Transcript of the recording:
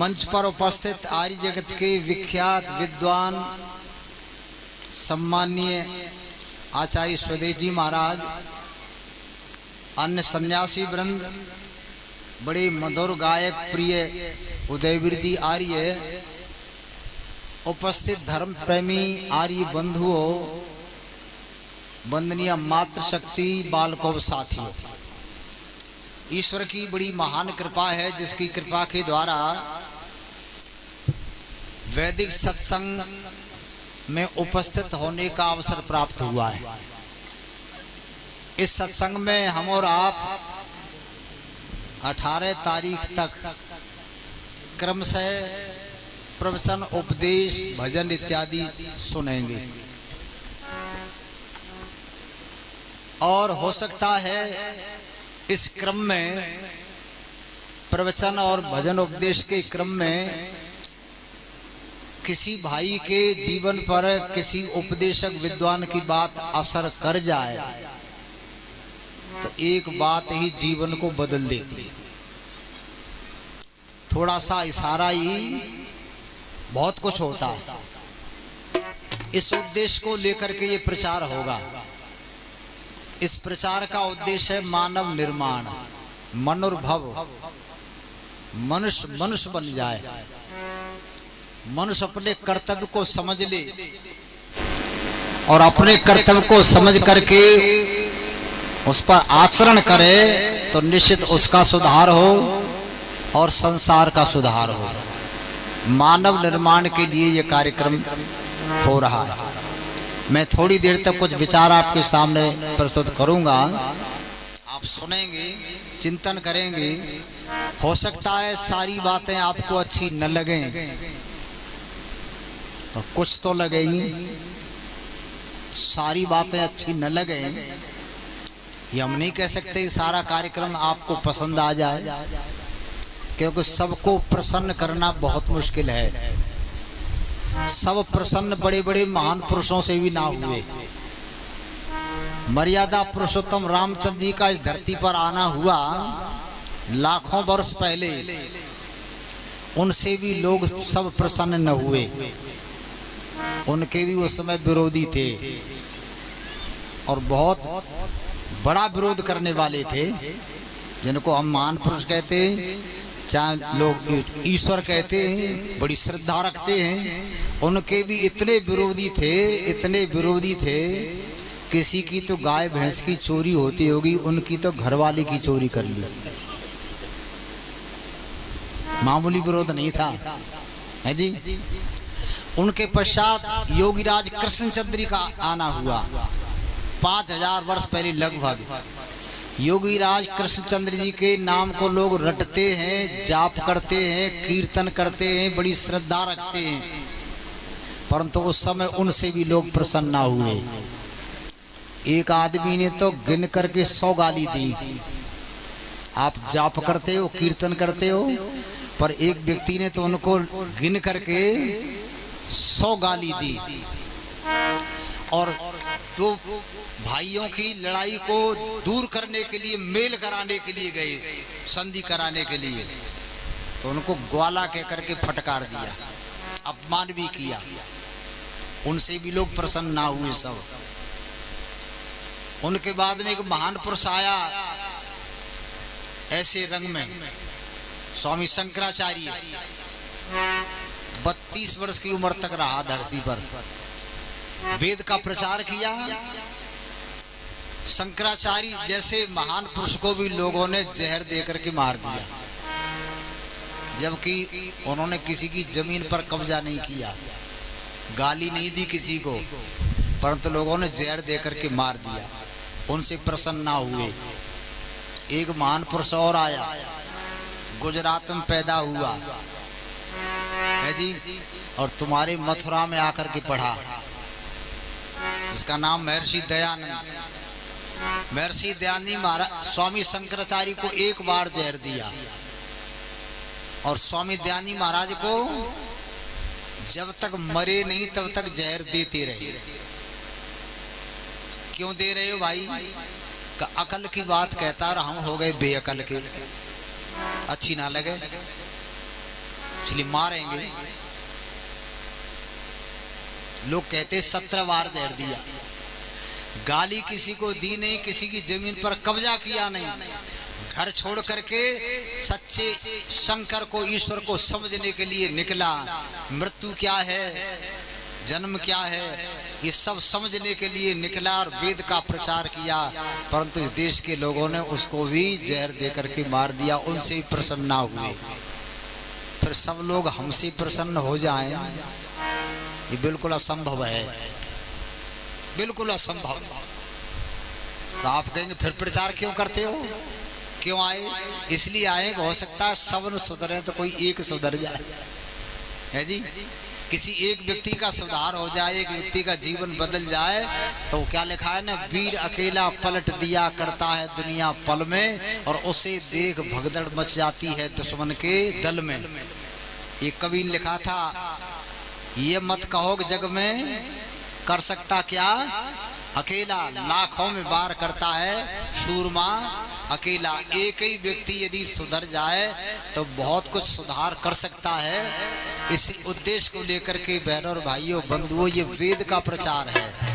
मंच पर उपस्थित आर्य जगत के विख्यात विद्वान सम्माननीय आचार्य स्वदेश जी महाराज, अन्य सन्यासी वृंद, बड़े मधुर गायक प्रिय उदयवीर जी आर्य, उपस्थित धर्म प्रेमी आर्य बंधुओं, वंदनीय मातृशक्ति बालकों साथियों, ईश्वर की बड़ी महान कृपा है जिसकी कृपा के द्वारा वैदिक सत्संग में उपस्थित होने का अवसर प्राप्त हुआ है। इस सत्संग में हम और आप 18 तारीख तक क्रमशः प्रवचन, उपदेश, भजन इत्यादि सुनेंगे और हो सकता है इस क्रम में, प्रवचन और भजन उपदेश के क्रम में, किसी भाई के जीवन पर किसी उपदेशक विद्वान की बात असर कर जाए तो एक बात ही जीवन को बदल देती है। थोड़ा सा इशारा ही बहुत कुछ होता है। इस उद्देश्य को लेकर के ये प्रचार होगा। इस प्रचार का उद्देश्य है मानव निर्माण, मनुर्भव, मनुष्य बन जाए, मनुष्य अपने कर्तव्य को समझ ले और अपने कर्तव्य को समझ करके उस पर आचरण करे तो निश्चित उसका सुधार हो और संसार का सुधार हो। मानव निर्माण के लिए यह कार्यक्रम हो रहा है। मैं थोड़ी देर तक कुछ विचार आपके सामने प्रस्तुत करूंगा, आप सुनेंगे, चिंतन करेंगे। हो सकता है सारी बातें आपको अच्छी न लगें, तो कुछ तो लगेंगी। सारी बातें अच्छी न लगें ये हम नहीं कह सकते सारा कार्यक्रम आपको पसंद आ जाए, क्योंकि सबको प्रसन्न करना बहुत मुश्किल है। सब प्रसन्न बड़े बड़े महान पुरुषों से भी ना हुए। मर्यादा पुरुषोत्तम रामचंद्र जी का इस धरती पर आना हुआ लाखों वर्ष पहले, उनसे भी लोग सब प्रसन्न न हुए। उनके भी उस समय विरोधी थे और बहुत बड़ा विरोध करने वाले थे, जिनको हम महान पुरुष कहते हैं, चाहे लोग ईश्वर कहते हैं, बड़ी श्रद्धा रखते हैं। उनके भी इतने विरोधी थे, किसी की तो गाय भैंस की चोरी होती होगी, उनकी तो घरवाली की चोरी कर ली। मामूली विरोध नहीं था, है जी। उनके पश्चात योगीराज कृष्णचंद्र का आना हुआ 5000 वर्ष पहले लगभग। योगीराज कृष्णचंद्र जी के नाम को लोग रटते हैं, जाप करते हैं, कीर्तन करते हैं, बड़ी श्रद्धा रखते हैं, परंतु उस समय उनसे भी लोग प्रसन्न ना हुए। एक आदमी ने तो गिन करके 100 गाली दी। आप जाप करते हो, कीर्तन करते हो, पर एक व्यक्ति ने तो उनको गिन करके 100 गाली दी। और तो भाइयों की लड़ाई को दूर करने के लिए, मेल कराने के लिए गए, संधि कराने के लिए, तो उनको ग्वाला कह करके फटकार दिया, अपमान भी किया। उनसे भी लोग प्रसन्न ना हुए सब। उनके बाद में एक महान पुरुष आया ऐसे रंग में, स्वामी शंकराचार्य। 32 वर्ष की उम्र तक रहा धरती पर, वेद का प्रचार किया। शंकराचार्य जैसे महान पुरुष को भी लोगों ने जहर देकर के मार दिया, जबकि उन्होंने किसी की जमीन पर कब्जा नहीं किया, गाली नहीं दी किसी को, परंतु लोगों ने जहर देकर के मार दिया। उनसे प्रसन्न ना हुए। एक महान पुरुष और आया, गुजरात में पैदा हुआ है जी, और तुम्हारे मथुरा में आकर के पढ़ा, जिसका नाम महर्षि दयानंद। महर्षि दयानंद महाराज स्वामी शंकराचार्य को एक बार जहर दिया, और स्वामी दयानंद महाराज को जब तक मरे नहीं तब तक जहर देते रहे। क्यों दे रहे हो भाई? का अकल की बात कहता, और हम हो गए बेअकल के। अच्छी ना लगे, इसलिए मारेंगे। लोग कहते 17 बार जहर दिया, गाली किसी को दी नहीं, किसी की जमीन पर कब्जा किया नहीं, घर छोड़ करके सच्चे शंकर को, ईश्वर को समझने के लिए निकला। मृत्यु क्या है, जन्म क्या है, ये सब समझने के लिए निकला और वेद का प्रचार किया। परंतु इस देश के लोगों ने उसको भी जहर दे करके मार दिया, उनसे भी प्रसन्न ना हुए। फिर सब लोग हमसे प्रसन्न हो जाएं, ये बिल्कुल असंभव है, बिल्कुल असंभव। तो आप कहेंगे फिर प्रचार क्यों करते हो, क्यों आए? इसलिए आए कि हो सकता है सब न सुधरे तो कोई एक सुधर जाए, है जी। किसी एक व्यक्ति का सुधार हो जाए, एक व्यक्ति का जीवन बदल जाए। तो क्या लिखा है ना, वीर अकेला पलट दिया करता है दुनिया पल में, और उसे देख भगदड़ मच जाती है दुश्मन के दल में। एक कवि ने लिखा था, ये मत कहो कि जग में कर सकता क्या अकेला, लाखों में वार करता है सूरमा अकेला। एक ही व्यक्ति यदि सुधर जाए तो बहुत कुछ सुधार कर सकता है। इस उद्देश्य को लेकर के बहनों और भाइयों, बंधुओं, ये वेद का प्रचार है।